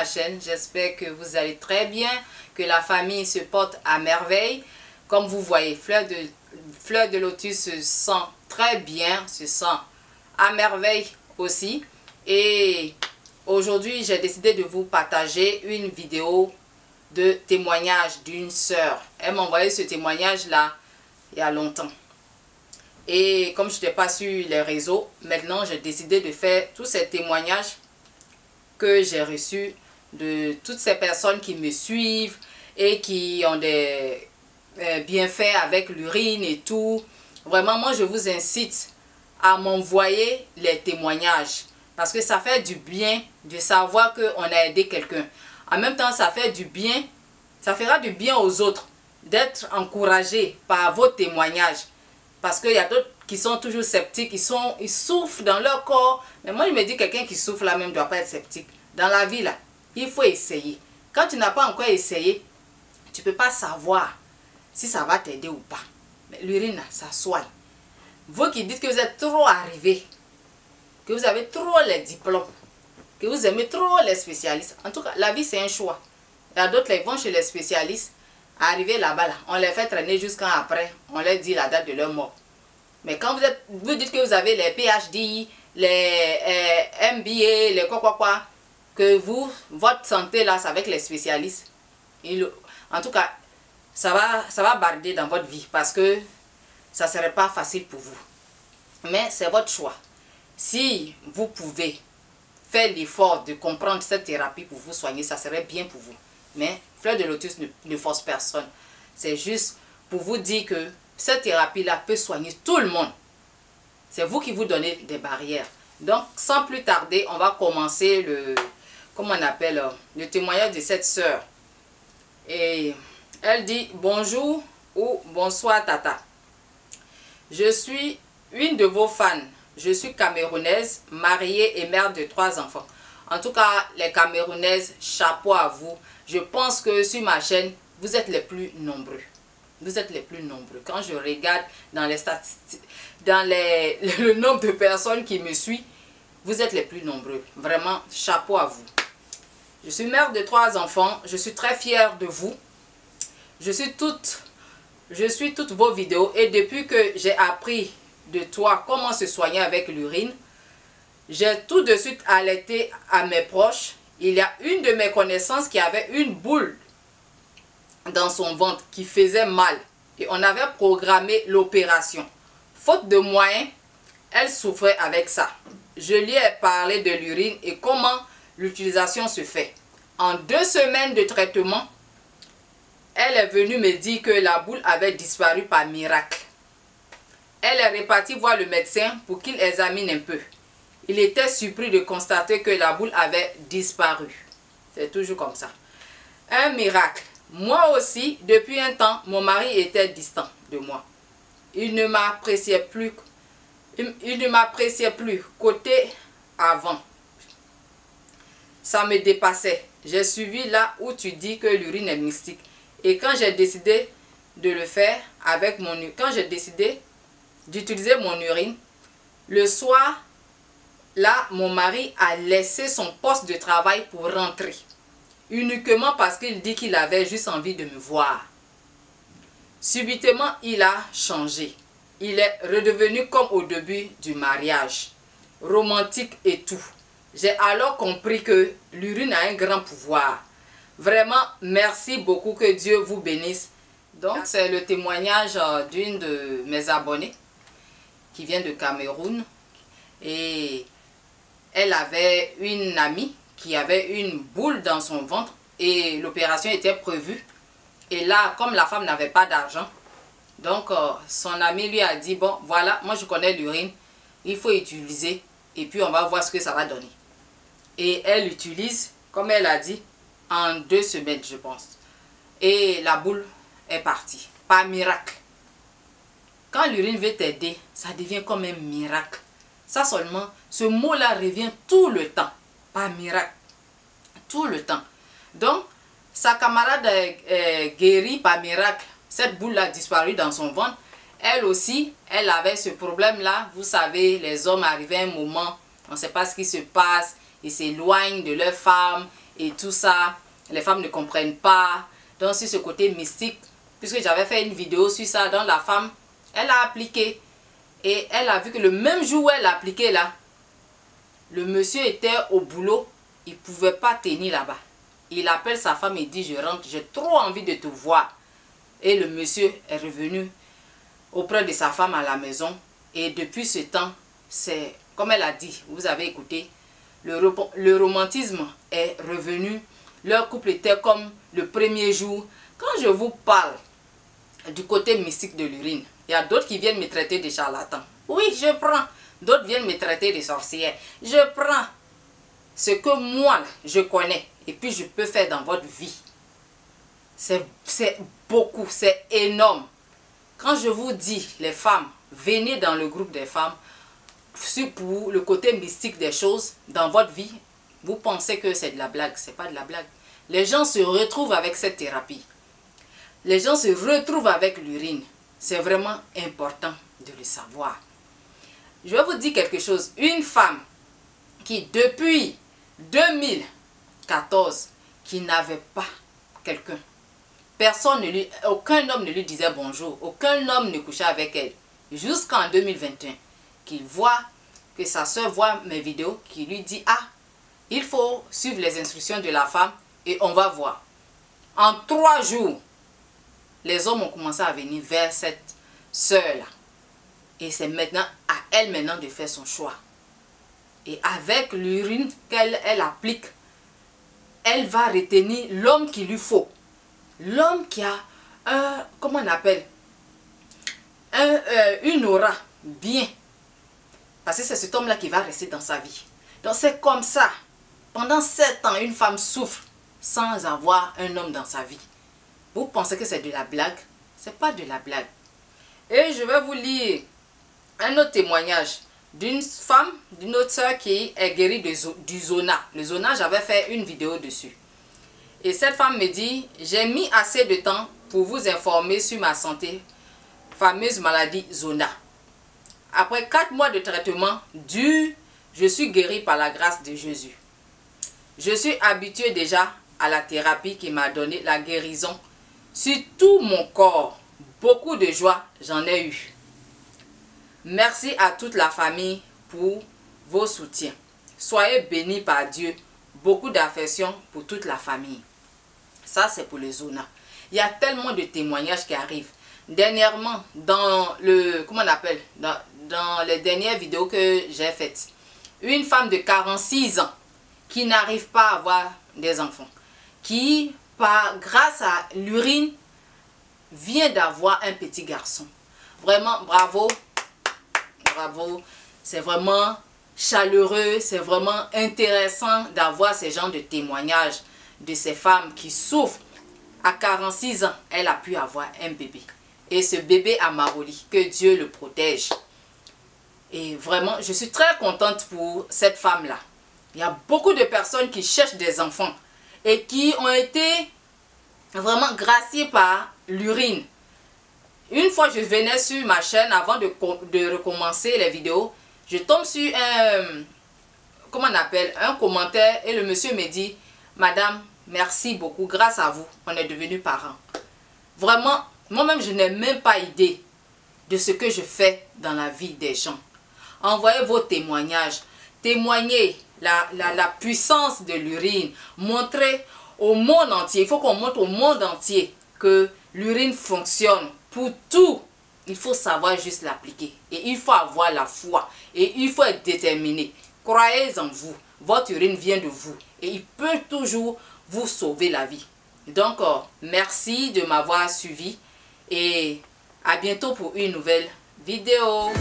chaîne. J'espère que vous allez très bien, que la famille se porte à merveille. Comme vous voyez, Fleur de Lotus se sent très bien, se sent à merveille aussi. Et aujourd'hui, j'ai décidé de vous partager une vidéo de témoignage d'une sœur. Elle m'a envoyé ce témoignage-là il y a longtemps. Et comme je n'étais pas sur les réseaux, maintenant j'ai décidé de faire tous ces témoignages que j'ai reçus de toutes ces personnes qui me suivent et qui ont des bienfaits avec l'urine et tout. Vraiment, moi je vous incite à m'envoyer les témoignages parce que ça fait du bien de savoir qu'on a aidé quelqu'un. En même temps, ça fait du bien, ça fera du bien aux autres d'être encouragés par vos témoignages. Parce qu'il y a d'autres qui sont toujours sceptiques, ils souffrent dans leur corps. Mais moi, je me dis, quelqu'un qui souffre là même ne doit pas être sceptique. Dans la vie, là, il faut essayer. Quand tu n'as pas encore essayé, tu ne peux pas savoir si ça va t'aider ou pas. Mais l'urine, ça soigne. Vous qui dites que vous êtes trop arrivé, que vous avez trop les diplômes, que vous aimez trop les spécialistes. En tout cas, la vie, c'est un choix. Il y a d'autres qui vont chez les spécialistes. Arriver là-bas, là, on les fait traîner jusqu'à après, on leur dit la date de leur mort. Mais quand vous dites que vous avez les PhD, les MBA, les quoi, que votre santé là, c'est avec les spécialistes. En tout cas, ça va barder dans votre vie parce que ça ne serait pas facile pour vous. Mais c'est votre choix. Si vous pouvez faire l'effort de comprendre cette thérapie pour vous soigner, ça serait bien pour vous. Mais Fleur de Lotus ne force personne. C'est juste pour vous dire que cette thérapie-là peut soigner tout le monde. C'est vous qui vous donnez des barrières. Donc, sans plus tarder, on va commencer le témoignage de cette sœur. Et elle dit bonjour ou bonsoir tata. Je suis une de vos fans. Je suis camerounaise, mariée et mère de 3 enfants. En tout cas, les Camerounaises, chapeau à vous. Je pense que sur ma chaîne, vous êtes les plus nombreux. Vous êtes les plus nombreux. Quand je regarde dans les statistiques, le nombre de personnes qui me suivent, vous êtes les plus nombreux. Vraiment, chapeau à vous. Je suis mère de 3 enfants. Je suis très fière de vous. Je suis toutes vos vidéos. Et depuis que j'ai appris de toi comment se soigner avec l'urine, j'ai tout de suite alerté à mes proches. Il y a une de mes connaissances qui avait une boule dans son ventre qui faisait mal. Et on avait programmé l'opération. Faute de moyens, elle souffrait avec ça. Je lui ai parlé de l'urine et comment l'utilisation se fait. En 2 semaines de traitement, elle est venue me dire que la boule avait disparu par miracle. Elle est repartie voir le médecin pour qu'il examine un peu. Il était surpris de constater que la boule avait disparu. C'est toujours comme ça. Un miracle. Moi aussi, depuis un temps, mon mari était distant de moi. Il ne m'appréciait plus. Il ne m'appréciait plus côté avant. Ça me dépassait. J'ai suivi là où tu dis que l'urine est mystique. Et quand j'ai décidé de le faire avec mon urine, quand j'ai décidé d'utiliser mon urine, le soir, là, mon mari a laissé son poste de travail pour rentrer. Uniquement parce qu'il dit qu'il avait juste envie de me voir. Subitement, il a changé. Il est redevenu comme au début du mariage. Romantique et tout. J'ai alors compris que l'urine a un grand pouvoir. Vraiment, merci beaucoup. Que Dieu vous bénisse. Donc, c'est le témoignage d'une de mes abonnées qui vient de Cameroun. Et elle avait une amie qui avait une boule dans son ventre et l'opération était prévue. Et là, comme la femme n'avait pas d'argent, donc son ami lui a dit, bon, voilà, moi je connais l'urine, il faut utiliser et puis on va voir ce que ça va donner. Et elle utilise, comme elle a dit, en 2 semaines, je pense. Et la boule est partie, par miracle. Quand l'urine veut t'aider, ça devient comme un miracle. Ça seulement, ce mot-là revient tout le temps. Par miracle. Tout le temps. Donc, sa camarade est guérie par miracle. Cette boule a disparu dans son ventre. Elle aussi, elle avait ce problème-là. Vous savez, les hommes arrivent à un moment, on ne sait pas ce qui se passe. Ils s'éloignent de leur femme. et tout ça. Les femmes ne comprennent pas. Donc sur ce côté mystique, puisque j'avais fait une vidéo sur ça, donc la femme, elle a appliqué. Et elle a vu que le même jour où elle a appliqué là, le monsieur était au boulot, il ne pouvait pas tenir là-bas. Il appelle sa femme et dit, je rentre, j'ai trop envie de te voir. Et le monsieur est revenu auprès de sa femme à la maison. Et depuis ce temps, c'est comme elle a dit, vous avez écouté, le romantisme est revenu. Leur couple était comme le premier jour. Quand je vous parle du côté mystique de l'urine, il y a d'autres qui viennent me traiter de charlatan. Oui, je prends. D'autres viennent me traiter de sorcière. Je prends ce que moi, je connais. Et puis, je peux faire dans votre vie. C'est beaucoup, c'est énorme. Quand je vous dis, les femmes, venez dans le groupe des femmes, pour le côté mystique des choses, dans votre vie, vous pensez que c'est de la blague. Ce n'est pas de la blague. Les gens se retrouvent avec cette thérapie. Les gens se retrouvent avec l'urine. C'est vraiment important de le savoir. Je vais vous dire quelque chose. Une femme qui, depuis 2014, qui n'avait pas quelqu'un, aucun homme ne lui disait bonjour, aucun homme ne couchait avec elle, jusqu'en 2021, qu'il voit, que sa soeur voit mes vidéos, qui lui dit, ah, il faut suivre les instructions de la femme et on va voir. En 3 jours, les hommes ont commencé à venir vers cette sœur-là. Et c'est maintenant à elle maintenant de faire son choix. Et avec l'urine qu'elle applique, elle va retenir l'homme qu'il lui faut. L'homme qui a un, comment on appelle, une aura bien. Parce que c'est cet homme-là qui va rester dans sa vie. Donc c'est comme ça. Pendant 7 ans, une femme souffre sans avoir un homme dans sa vie. Vous pensez que c'est de la blague? Ce n'est pas de la blague. Et je vais vous lire un autre témoignage d'une femme, d'une autre soeur qui est guérie du zona. Le zona, j'avais fait une vidéo dessus. Et cette femme me dit, j'ai mis assez de temps pour vous informer sur ma santé, fameuse maladie zona. Après 4 mois de traitement dur, je suis guérie par la grâce de Jésus. Je suis habituée déjà à la thérapie qui m'a donné la guérison sur tout mon corps. Beaucoup de joie, j'en ai eu. Merci à toute la famille pour vos soutiens. Soyez bénis par Dieu. Beaucoup d'affection pour toute la famille. Ça, c'est pour le zona. Il y a tellement de témoignages qui arrivent. Dernièrement, dans le, comment on appelle, dans les dernières vidéos que j'ai faites, une femme de 46 ans qui n'arrive pas à avoir des enfants, qui, grâce à l'urine, vient d'avoir un petit garçon. Vraiment, bravo, bravo. C'est vraiment chaleureux, c'est vraiment intéressant d'avoir ces genres de témoignages de ces femmes qui souffrent. À 46 ans, elle a pu avoir un bébé. Et ce bébé a Maroli, que Dieu le protège. Et vraiment, je suis très contente pour cette femme-là. Il y a beaucoup de personnes qui cherchent des enfants et qui ont été vraiment graciées par l'urine. Une fois, je venais sur ma chaîne avant de recommencer les vidéos. Je tombe sur comment on appelle, un commentaire et le monsieur me dit, madame, merci beaucoup, grâce à vous, on est devenus parents. Vraiment, moi-même, je n'ai même pas idée de ce que je fais dans la vie des gens. Envoyez vos témoignages, témoignez la puissance de l'urine, montrez au monde entier, il faut qu'on montre au monde entier que l'urine fonctionne pour tout. Il faut savoir juste l'appliquer et il faut avoir la foi et il faut être déterminé. Croyez en vous, votre urine vient de vous et il peut toujours vous sauver la vie. Donc, merci de m'avoir suivi et à bientôt pour une nouvelle vidéo.